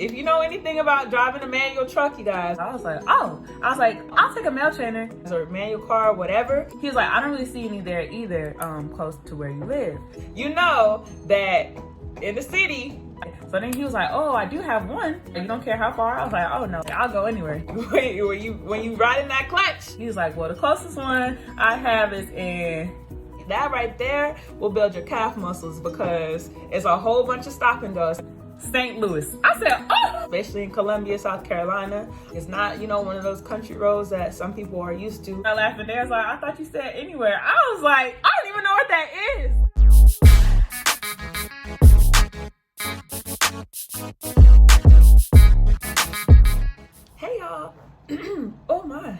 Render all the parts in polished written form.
If you know anything about driving a manual truck, you guys, I was like, I'll take a mail trainer or manual car, whatever. He was like, I don't really see any there either, close to where you live. You know that in the city. So then he was like, oh, I do have one. You don't care how far? I was like, oh no, I'll go anywhere. when you riding that clutch, he was like, well, the closest one I have is in. That right there will build your calf muscles because it's a whole bunch of stop and goes. St. Louis. I said, oh! Especially in Columbia, South Carolina. It's not, one of those country roads that some people are used to. I laughed at there. I was like, I thought you said anywhere. I was like, I don't even know what that is. Hey, y'all. Oh, my.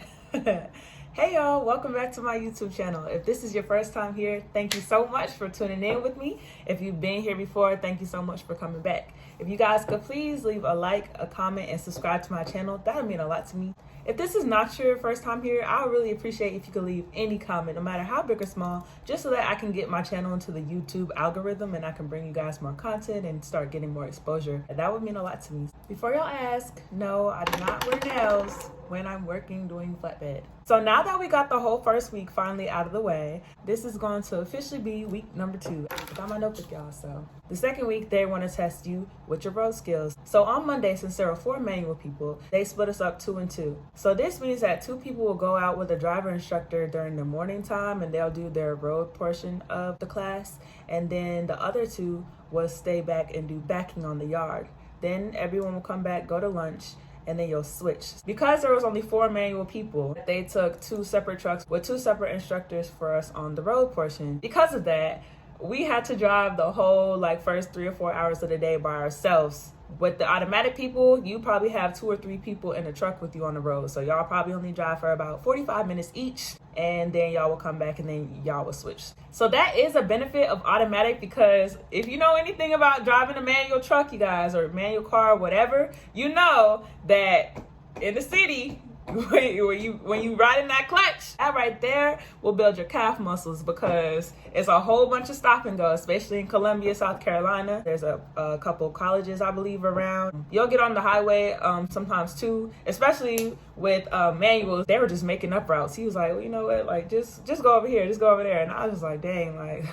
Hey y'all, welcome back to my YouTube channel. If this is your first time here, thank you so much for tuning in with me. If you've been here before, thank you so much for coming back. If you guys could please leave a like, a comment, and subscribe to my channel, that would mean a lot to me. If this is not your first time here, I would really appreciate if you could leave any comment, no matter how big or small, just so that I can get my channel into the YouTube algorithm and I can bring you guys more content and start getting more exposure. That would mean a lot to me. Before y'all ask, no, I do not wear nails when I'm working doing flatbed. So now that we got the whole first week finally out of the way, this is going to officially be week number 2. I got my notebook, y'all. So the second week, they want to test you with your road skills. So on Monday, since there were 4 manual people, they split us up 2 and 2. So this means that 2 people will go out with a driver instructor during the morning time and they'll do their road portion of the class. And then the other 2 will stay back and do backing on the yard. Then everyone will come back, go to lunch, and then you'll switch. Because there was only 4 manual people, they took 2 separate trucks with 2 separate instructors for us on the road portion. Because of that, we had to drive the whole first 3 or 4 hours of the day by ourselves. With the automatic people, you probably have 2 or 3 people in the truck with you on the road. So y'all probably only drive for about 45 minutes each. And then y'all will come back and then y'all will switch. So that is a benefit of automatic, because if you know anything about driving a manual truck, you guys, or manual car, whatever, you know that in the city, when you riding that clutch, that right there will build your calf muscles because it's a whole bunch of stop and go, especially in Columbia, South Carolina. There's a couple colleges, I believe, around. You'll get on the highway sometimes too, especially with manuals. They were just making up routes. He was like, well, you know what, just go over here, just go over there. And I was like, dang,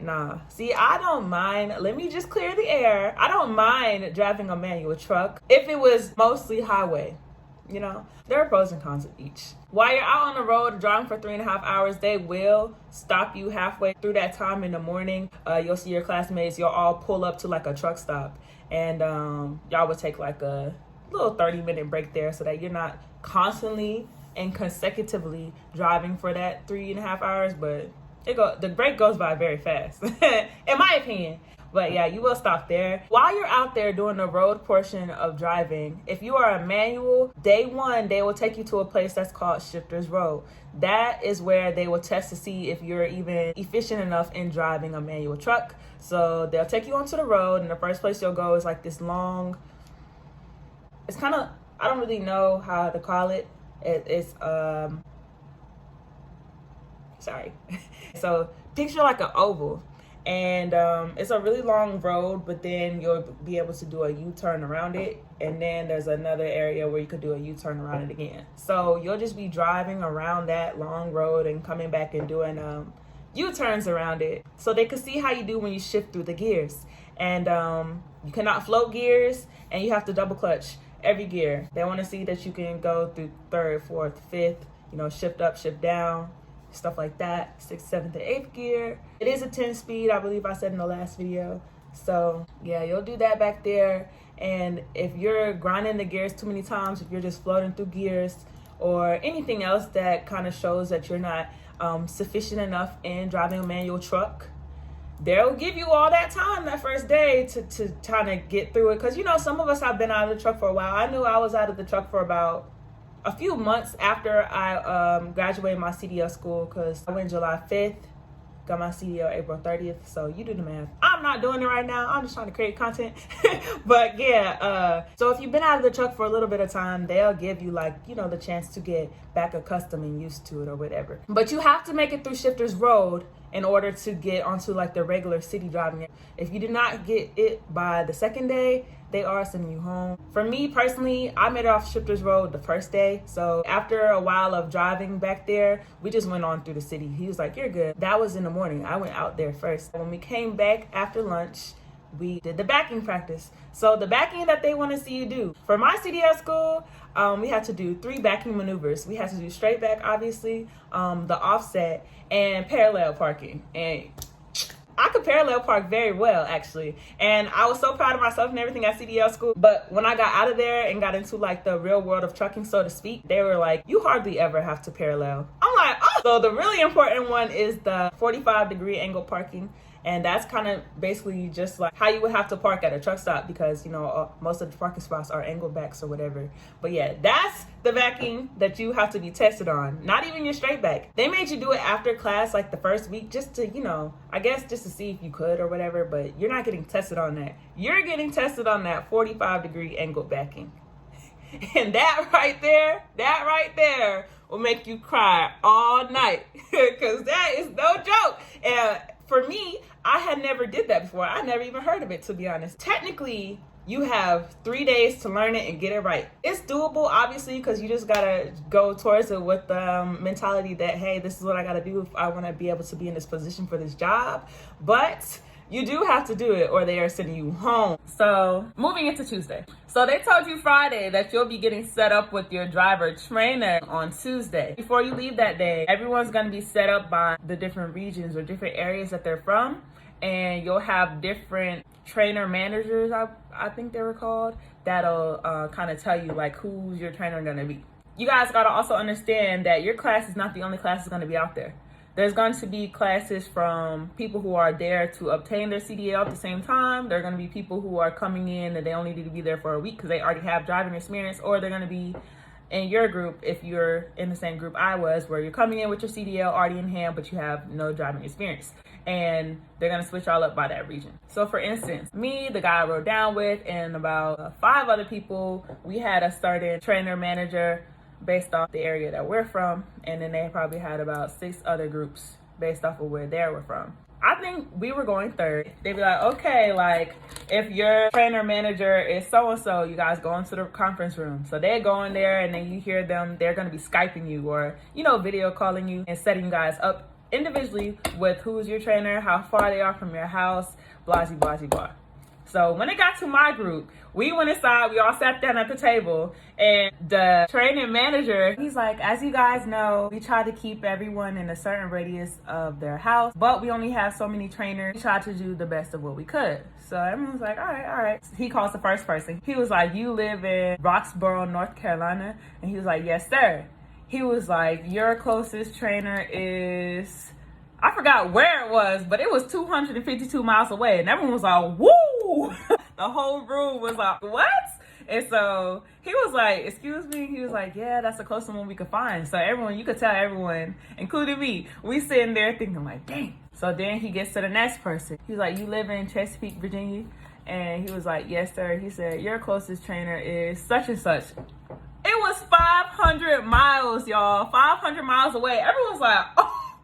nah. See, I don't mind. Let me just clear the air. I don't mind driving a manual truck if it was mostly highway. There are pros and cons of each. While you're out on the road driving for 3.5 hours, they will stop you halfway through that time in the morning. You'll see your classmates. You'll all pull up to a truck stop, and y'all will take a little 30-minute break there so that you're not constantly and consecutively driving for that 3.5 hours. But the break goes by very fast, in my opinion. But yeah, you will stop there. While you're out there doing the road portion of driving, if you are a manual, day 1, they will take you to a place that's called Shifters Road. That is where they will test to see if you're even efficient enough in driving a manual truck. So they'll take you onto the road, and the first place you'll go is this long, it's kind of, I don't really know how to call it. It's sorry. So picture an oval. And it's a really long road, but then you'll be able to do a U-turn around it. And then there's another area where you could do a U-turn around it again. So you'll just be driving around that long road and coming back and doing U-turns around it. So they could see how you do when you shift through the gears. And you cannot float gears, and you have to double clutch every gear. They want to see that you can go through 3rd, 4th, 5th, shift up, shift down, stuff like that. 6th, 7th, and 8th gear. It is a 10-speed, I believe I said in the last video. So yeah, you'll do that back there. And if you're grinding the gears too many times, if you're just floating through gears or anything else that kind of shows that you're not sufficient enough in driving a manual truck, they'll give you all that time that first day to kind of get through it. Because some of us have been out of the truck for a while. I knew I was out of the truck for about a few months after I graduated my CDL school, because I went July 5th, got my CDL April 30th. So you do the math. I'm not doing it right now. I'm just trying to create content. But yeah, so if you've been out of the truck for a little bit of time, they'll give you the chance to get back accustomed and used to it or whatever. But you have to make it through Shifters Road in order to get onto like the regular city driving. If you did not get it by the second day, they are sending you home. For me personally, I made it off Shifters Road the first day. So after a while of driving back there, we just went on through the city. He was like, you're good. That was in the morning. I went out there first. When we came back after lunch, we did the backing practice. So the backing that they want to see you do. For my CDL school, we had to do 3 backing maneuvers. We had to do straight back, obviously, the offset, and parallel parking. And I could parallel park very well, actually. And I was so proud of myself and everything at CDL school. But when I got out of there and got into like the real world of trucking, so to speak, they were like, you hardly ever have to parallel. I'm like, oh. So the really important one is the 45-degree angle parking. And that's kind of basically just like how you would have to park at a truck stop, because, you know, most of the parking spots are angled backs or whatever. But yeah, that's the backing that you have to be tested on. Not even your straight back. They made you do it after class, like the first week, just to, you know, I guess just to see if you could or whatever. But you're not getting tested on that. You're getting tested on that 45-degree angled backing. And that right there will make you cry all night, because that is no joke. And for me, I had never did that before. I never even heard of it, to be honest. Technically, you have 3 days to learn it and get it right. It's doable, obviously, because you just gotta go towards it with the mentality that, hey, this is what I gotta do if I wanna be able to be in this position for this job. But you do have to do it or they are sending you home. So moving into Tuesday. So they told you Friday that you'll be getting set up with your driver trainer on Tuesday. Before you leave that day, everyone's gonna be set up by the different regions or different areas that they're from. And you'll have different trainer managers, I think they were called, that'll kind of tell you like who's your trainer gonna be. You guys gotta also understand that your class is not the only class that's gonna be out there. There's going to be classes from people who are there to obtain their CDL at the same time. There are going to be people who are coming in and they only need to be there for a week because they already have driving experience, or they're going to be in your group if you're in the same group I was, where you're coming in with your CDL already in hand, but you have no driving experience. And they're going to switch all up by that region. So for instance, me, the guy I rode down with, and about 5 other people, we had a starting trainer manager based off the area that we're from, and then they probably had about 6 other groups based off of where they were from. I think we were going third. They'd be like, okay, like if your trainer manager is so-and-so, you guys go into the conference room. So they go in there and then you hear them, they're gonna be Skyping you or, you know, video calling you and setting you guys up individually with who's your trainer, how far they are from your house, blah, blah, blah, blah. So when it got to my group, we went inside, we all sat down at the table, and the training manager, he's like, as you guys know, we try to keep everyone in a certain radius of their house, but we only have so many trainers. We try to do the best of what we could. So everyone's like, all right. He calls the first person. He was like, you live in Roxborough, North Carolina? And he was like, yes, sir. He was like, your closest trainer is, I forgot where it was, but it was 252 miles away. And everyone was like, woo! The whole room was like, what? And so he was like, excuse me? He was like, yeah, that's the closest one we could find. So everyone, you could tell everyone, including me, we sitting there thinking like, dang. So then he gets to the next person. He's like, you live in Chesapeake, Virginia? And he was like, yes, sir. He said, your closest trainer is such and such. It was 500 miles, y'all. 500 miles away. Everyone's like, oh,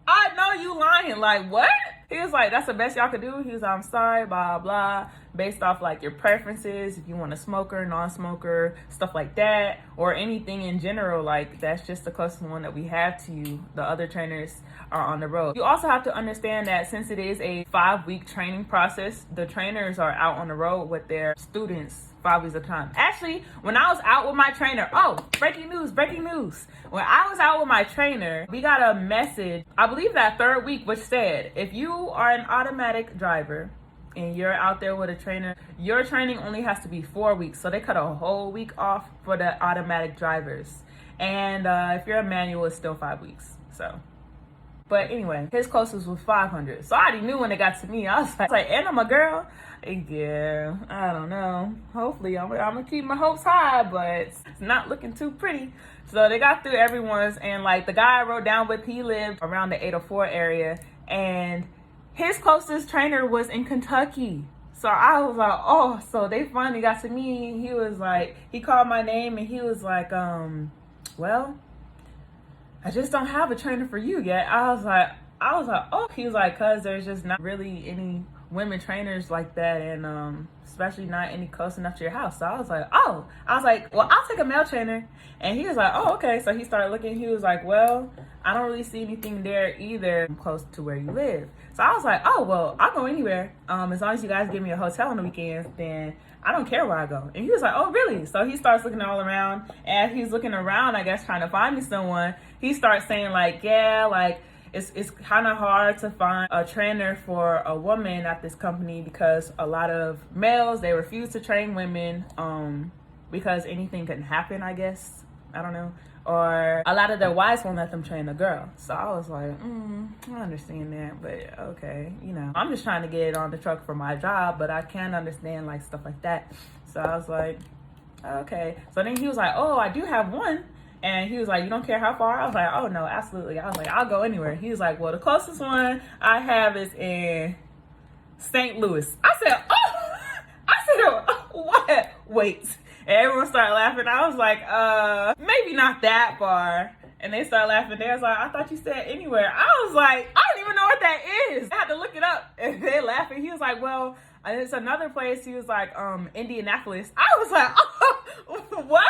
I know you lying. Like, what? He was like, that's the best y'all could do. He was like, I'm sorry, blah, blah. Based off like your preferences, if you want a smoker, non-smoker, stuff like that, or anything in general, like that's just the closest one that we have to you. The other trainers are on the road. You also have to understand that since it is a 5-week training process, the trainers are out on the road with their students 5 weeks at a time. Actually, when I was out with my trainer, breaking news. When I was out with my trainer, we got a message, I believe that 3rd week, which said, if you are an automatic driver and you're out there with a trainer, your training only has to be 4 weeks. So they cut a whole week off for the automatic drivers. And if you're a manual, it's still 5 weeks. So, but anyway, his closest was 500. So I already knew when it got to me. I was like, and I'm a girl? Yeah, I don't know. Hopefully, I'm gonna keep my hopes high, but it's not looking too pretty. So they got through everyone's, and like the guy I rode down with, he lived around the 804 area, and his closest trainer was in Kentucky. So I was like, oh, so they finally got to me. He was like, he called my name and he was like, well, I just don't have a trainer for you yet. I was like, I was like, oh, he was like, cause there's just not really any women trainers like that, and especially not any close enough to your house. So I was like, oh, I was like, well, I'll take a male trainer. And he was like, oh, okay. So he started looking. He was like, well, I don't really see anything there either close to where you live. So I was like, oh, well, I'll go anywhere. As long as you guys give me a hotel on the weekends, then I don't care where I go. And he was like, oh, really? So he starts looking all around. And he's looking around, I guess, trying to find me someone. He starts saying like, yeah, like, it's kind of hard to find a trainer for a woman at this company because a lot of males, they refuse to train women because anything can happen, I guess. I don't know. Or a lot of their wives won't let them train a girl. So I was like, I understand that, but okay, you know. I'm just trying to get on the truck for my job, but I can understand like stuff like that. So I was like, okay. So then he was like, oh, I do have one. And he was like, you don't care how far? I was like, oh, no, absolutely. I was like, I'll go anywhere. He was like, well, the closest one I have is in St. Louis. I said, oh, what? Wait. And everyone started laughing. I was like, maybe not that far. And they started laughing. They was like, I thought you said anywhere. I was like, I don't even know what that is. I had to look it up. And they laughing. He was like, well, it's another place. He was like, Indianapolis. I was like, oh, what?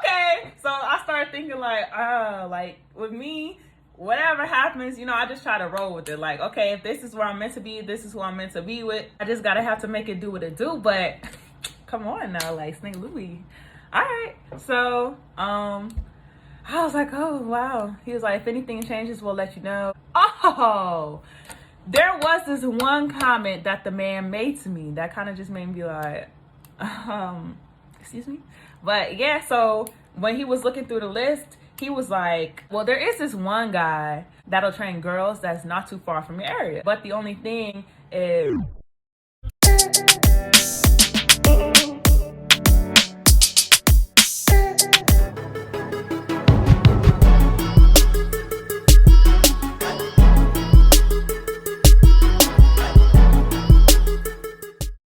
Okay. So I started thinking like with me, whatever happens, you know, I just try to roll with it. Like, okay, if this is where I'm meant to be, this is who I'm meant to be with. I just gotta have to make it do what it do. But come on now, like St. Louis. All right. So, I was like, oh, wow. He was like, if anything changes, we'll let you know. Oh, there was this one comment that the man made to me that kind of just made me be like, excuse me? But yeah, so when he was looking through the list, he was like, well, there is this one guy that'll train girls that's not too far from your area. But the only thing is